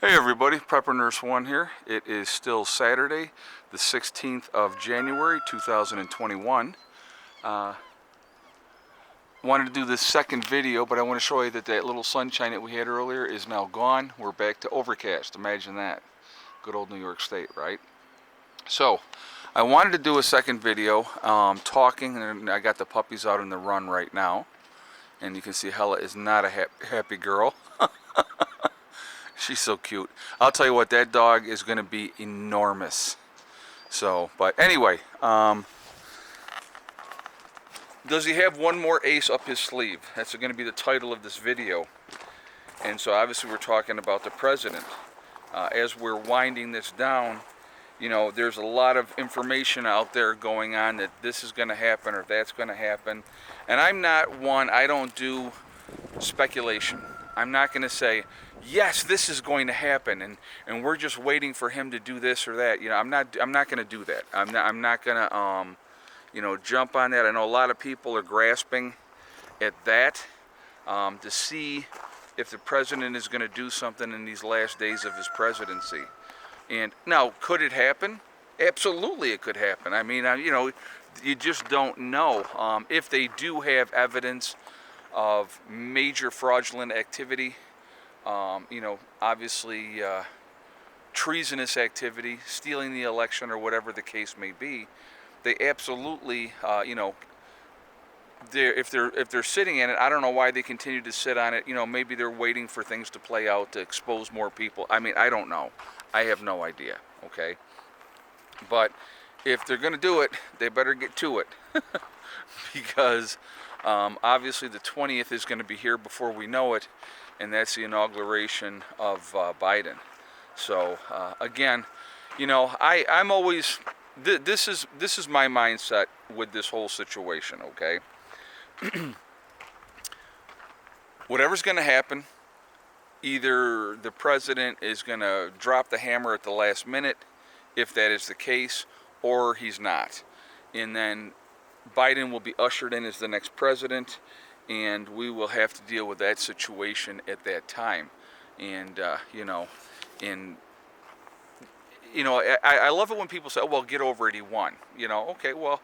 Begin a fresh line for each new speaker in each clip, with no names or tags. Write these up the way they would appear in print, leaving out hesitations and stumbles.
Hey everybody, Prepper Nurse 1 here. It is still Saturday, the 16th of January, 2021. Wanted to do this second video, but I want to show you that that little sunshine that we had earlier is now gone. We're back to overcast. Imagine that. Good old New York State, right? So, I wanted to do a second video talking, and I got the puppies out on the run right now. And you can see Hella is not a happy girl. She's so cute. I'll tell you what, that dog is going to be enormous. So, but anyway, does he have one more ace up his sleeve? That's going to be the title of this video. And so obviously we're talking about the president. As we're winding this down, you know, there's a lot of information out there going on that this is going to happen or that's going to happen. And I'm not one, I don't do speculation. I'm not going to say, yes, this is going to happen, and we're just waiting for him to do this or that. You know, I'm not going to do that. I'm not going to you know, jump on that. I know a lot of people are grasping at that to see if the president is going to do something in these last days of his presidency. And now, could it happen? Absolutely, it could happen. I mean, you know, you just don't know. If they do have evidence of major fraudulent activity, you know, obviously treasonous activity, stealing the election or whatever the case may be, they absolutely, you know, if they're sitting in it, I don't know why they continue to sit on it. You know, maybe they're waiting for things to play out to expose more people. I mean, I don't know. I have no idea. Okay, but if they're going to do it, they better get to it because obviously the 20th is going to be here before we know it, and that's the inauguration of Biden. So again, you know, I'm always this is my mindset with this whole situation. Okay, whatever's going to happen, either the president is going to drop the hammer at the last minute, if that is the case, or he's not, and then Biden will be ushered in as the next president, and we will have to deal with that situation at that time. And you know, I love it when people say, oh, well, get over it, he won. You know, okay, well,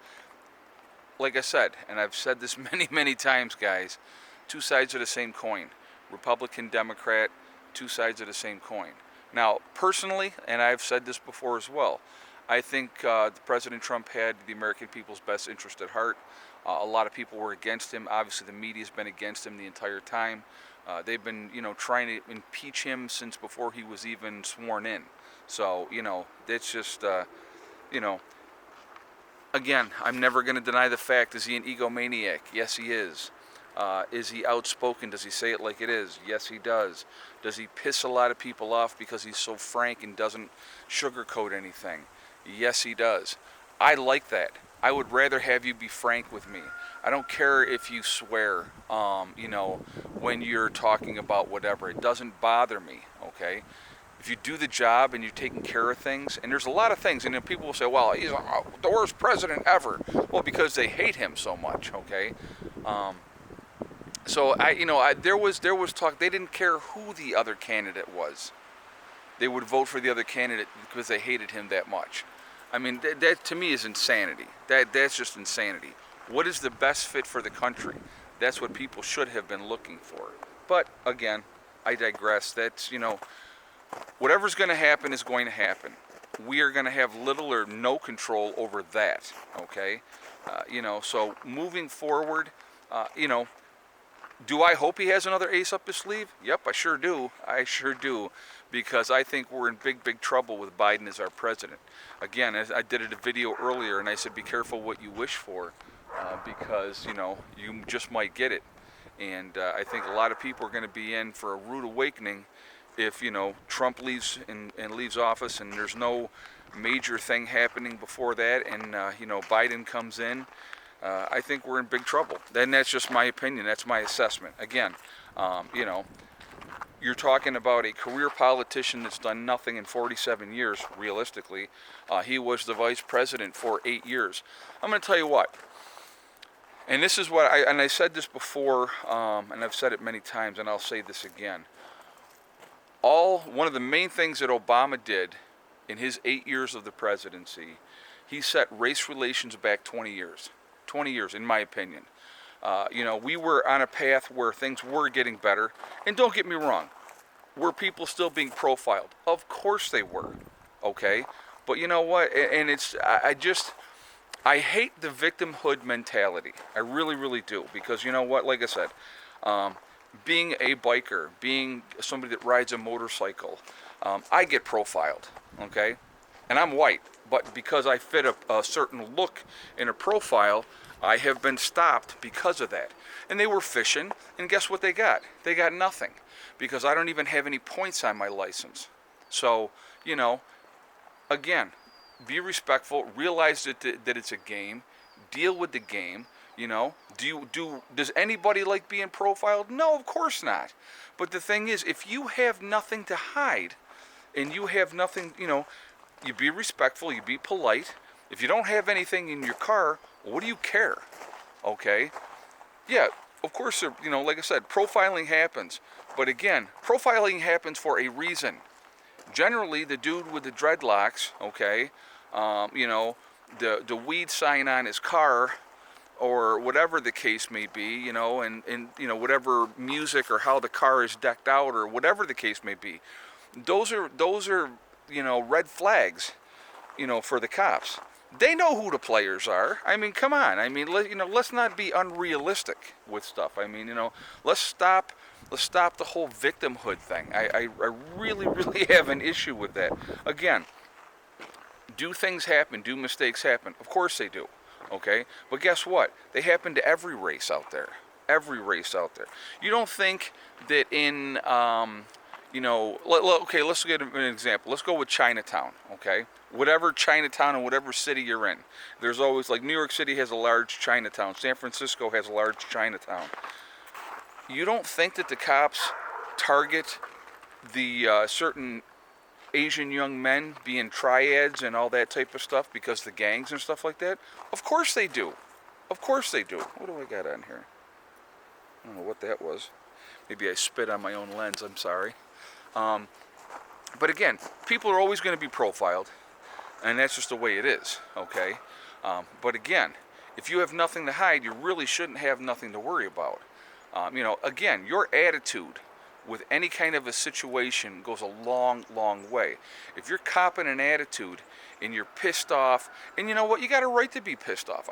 like I said, and I've said this many times, guys, two sides of the same coin. Republican, Democrat, two sides of the same coin. Now, personally, and I've said this before as well, I think President Trump had the American people's best interest at heart. A lot of people were against him. Obviously, the media's been against him the entire time. They've been, you know, trying to impeach him since before he was even sworn in. So, you know, it's just, you know, again, I'm never going to deny the fact, is he an egomaniac? Yes, he is. Is he outspoken? Does he say it like it is? Yes, he does. Does he piss a lot of people off because he's so frank and doesn't sugarcoat anything? Yes, he does. I like that. I would rather have you be frank with me. I don't care if you swear, you know, when you're talking about whatever. It doesn't bother me, okay? If you do the job and you're taking care of things, and there's a lot of things, and then people will say, well, he's the worst president ever. Well, because they hate him so much, okay? So there was talk. They didn't care who the other candidate was. They would vote for the other candidate because they hated him that much. I mean, that to me is insanity. That's just insanity. What is the best fit for the country? That's what people should have been looking for. But again, I digress. That's, you know, whatever's going to happen is going to happen. We are going to have little or no control over that. Okay, you know. So moving forward, you know. Do I hope he has another ace up his sleeve? Yep, I sure do. I sure do. Because I think we're in big trouble with Biden as our president. Again, as I did a video earlier, and I said, be careful what you wish for, because, you know, you just might get it. And I think a lot of people are going to be in for a rude awakening if, you know, Trump leaves and leaves office and there's no major thing happening before that, and, you know, Biden comes in. I think we're in big trouble. Then that's just my opinion. That's my assessment. Again, you know, you're talking about a career politician that's done nothing in 47 years, realistically. He was the vice president for 8 years. I'm going to tell you what, and this is what I said this before, and I've said it many times, and I'll say this again. one of the main things that Obama did in his 8 years of the presidency, he set race relations back 20 years. 20 years, in my opinion. We were on a path where things were getting better. And don't get me wrong, were people still being profiled? Of course they were, okay? But you know what? And I hate the victimhood mentality. I really, really do. Because you know what? Like I said, being a biker, being somebody that rides a motorcycle, I get profiled, okay? And I'm white, but because I fit a certain look in a profile, I have been stopped because of that. And they were fishing, and guess what they got? They got nothing, because I don't even have any points on my license. So, again, be respectful, realize that it's a game, deal with the game. Does anybody like being profiled? No, of course not. But the thing is, if you have nothing to hide, and you have nothing, you be respectful, you be polite. If you don't have anything in your car, what do you care? Okay? Yeah, of course, like I said, profiling happens. But again, profiling happens for a reason. Generally, the dude with the dreadlocks, okay, the weed sign on his car, or whatever the case may be, and whatever music or how the car is decked out, or whatever the case may be, those are red flags, for the cops. They know who the players are. I mean, come on. I mean, let's not be unrealistic with stuff. I mean, let's stop the whole victimhood thing. I really, really have an issue with that. Again, do things happen? Do mistakes happen? Of course they do. Okay? But guess what? They happen to every race out there. Every race out there. You don't think that in, okay, let's get an example. Let's go with Chinatown, okay? Whatever Chinatown and whatever city you're in. There's always, like, New York City has a large Chinatown. San Francisco has a large Chinatown. You don't think that the cops target the certain Asian young men being triads and all that type of stuff because the gangs and stuff like that? Of course they do. Of course they do. What do I got on here? I don't know what that was. Maybe I spit on my own lens. I'm sorry. But again, people are always going to be profiled, and that's just the way it is, okay? But again, if you have nothing to hide, you really shouldn't have nothing to worry about. Again, your attitude with any kind of a situation goes a long, long way. If you're copping an attitude and you're pissed off, and you know what, you got a right to be pissed off.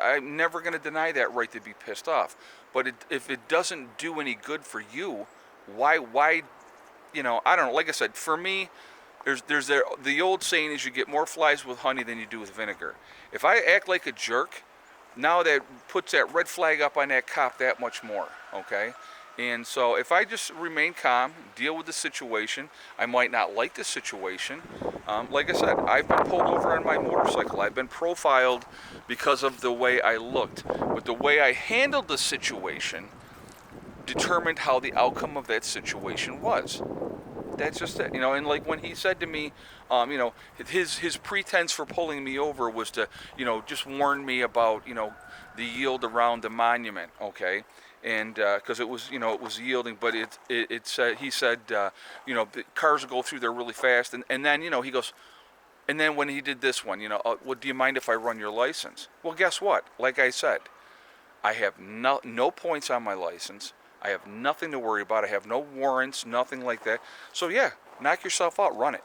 I'm never going to deny that right to be pissed off. But if it doesn't do any good for you, why, I don't know. Like I said, for me, there's the old saying is you get more flies with honey than you do with vinegar. If I act like a jerk, now that puts that red flag up on that cop that much more, okay? And so if I just remain calm, deal with the situation, I might not like the situation. Like I said, I've been pulled over on my motorcycle. I've been profiled because of the way I looked. But the way I handled the situation determined how the outcome of that situation was. That's just it, and like when he said to me, his pretense for pulling me over was to, just warn me about, the yield around the monument, okay? And because it was yielding, but it said, he said, the cars will go through there really fast, and then, he goes, and then when he did this one, well, do you mind if I run your license? Well, guess what? Like I said, I have no points on my license. I have nothing to worry about. I have no warrants, nothing like that. So yeah, knock yourself out, run it.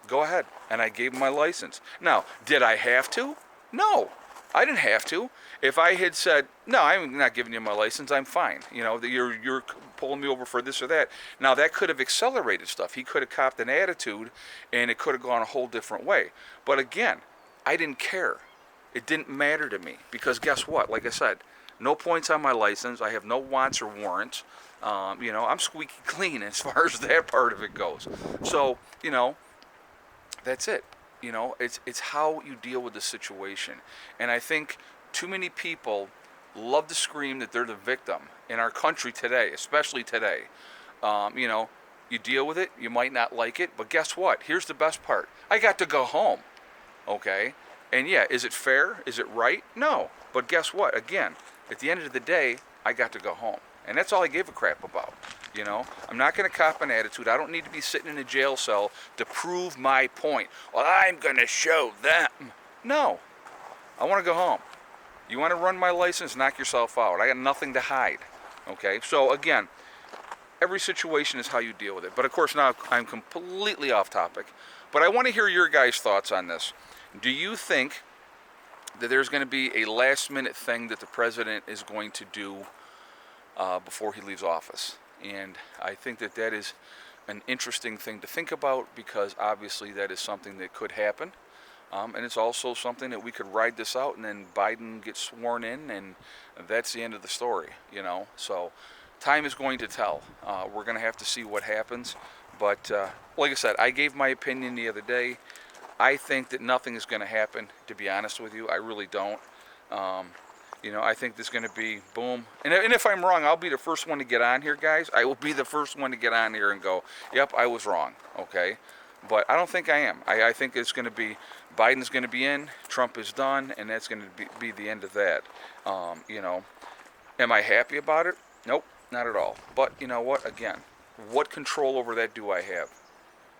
Go ahead. And I gave him my license. Now, did I have to? No, I didn't have to. If I had said, no, I'm not giving you my license, I'm fine. You're pulling me over for this or that. Now, that could have accelerated stuff. He could have copped an attitude, and it could have gone a whole different way. But again, I didn't care. It didn't matter to me. Because guess what? Like I said, no points on my license. I have no wants or warrants. I'm squeaky clean as far as that part of it goes. So, that's it. It's how you deal with the situation. And I think too many people love to scream that they're the victim in our country today, especially today. You deal with it. You might not like it. But guess what? Here's the best part. I got to go home. Okay? And yeah, is it fair? Is it right? No. But guess what? Again, at the end of the day, I got to go home. And that's all I gave a crap about. You know, I'm not going to cop an attitude. I don't need to be sitting in a jail cell to prove my point. Well, I'm going to show them. No, I want to go home. You want to run my license, knock yourself out. I got nothing to hide. Okay, so again, every situation is how you deal with it. But of course, now I'm completely off topic. But I want to hear your guys' thoughts on this. Do you think that there's going to be a last-minute thing that the president is going to do before he leaves office? And I think that that is an interesting thing to think about, because obviously that is something that could happen. And it's also something that we could ride this out and then Biden gets sworn in and that's the end of the story, you know. So time is going to tell. We're going to have to see what happens. But like I said, I gave my opinion the other day. I think that nothing is going to happen, to be honest with you. I really don't. You know, I think there's going to be boom. And if I'm wrong, I'll be the first one to get on here, guys. I will be the first one to get on here and go, yep, I was wrong, okay? But I don't think I am. I think it's going to be, Biden's going to be in, Trump is done, and that's going to be the end of that. You know, am I happy about it? Nope, not at all. But you know what? Again, what control over that do I have?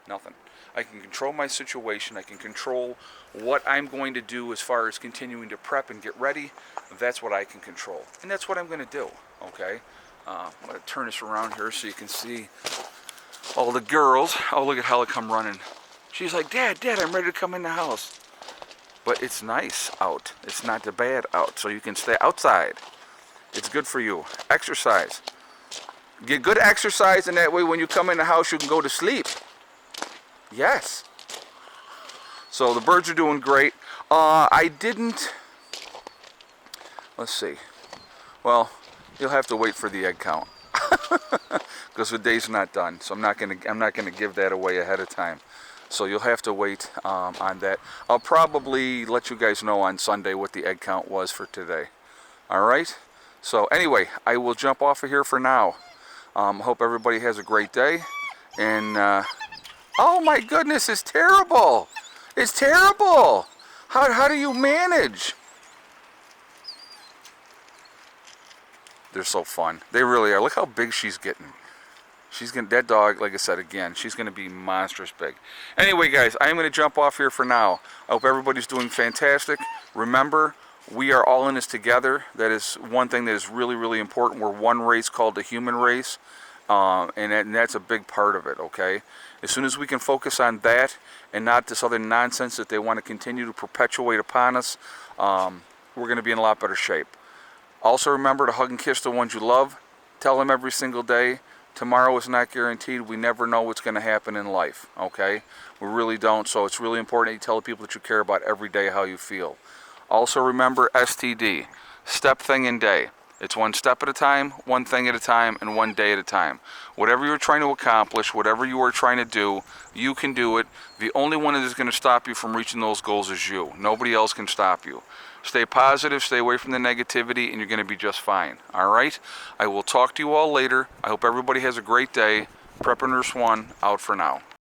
Nothing. I can control my situation. I can control what I'm going to do as far as continuing to prep and get ready. That's what I can control. And that's what I'm going to do, okay? I'm going to turn this around here so you can see all the girls. Oh, look at Hella come running. She's like, Dad, I'm ready to come in the house. But it's nice out. It's not too bad out, so you can stay outside. It's good for you. Exercise. Get good exercise, and that way when you come in the house, you can go to sleep. Yes. So the birds are doing great. I didn't. Let's see. Well, you'll have to wait for the egg count because the day's not done. So I'm not gonna give that away ahead of time. So you'll have to wait on that. I'll probably let you guys know on Sunday what the egg count was for today. All right. So anyway, I will jump off of here for now. Hope everybody has a great day. And oh my goodness, it's terrible. It's terrible. How do you manage? They're so fun. They really are. Look how big she's getting. That dog, like I said again, she's gonna be monstrous big. Anyway, guys, I'm gonna jump off here for now. I hope everybody's doing fantastic. Remember, we are all in this together. That is one thing that is really, really important. We're one race called the human race. And that's a big part of it, okay? As soon as we can focus on that and not this other nonsense that they want to continue to perpetuate upon us, we're going to be in a lot better shape. Also remember to hug and kiss the ones you love. Tell them every single day, tomorrow is not guaranteed. We never know what's going to happen in life, okay? We really don't, so it's really important that you tell the people that you care about every day how you feel. Also remember STD, step, thing, and day. It's one step at a time, one thing at a time, and one day at a time. Whatever you're trying to accomplish, whatever you are trying to do, you can do it. The only one that is going to stop you from reaching those goals is you. Nobody else can stop you. Stay positive, stay away from the negativity, and you're going to be just fine. All right? I will talk to you all later. I hope everybody has a great day. Prepper Nurse 1, out for now.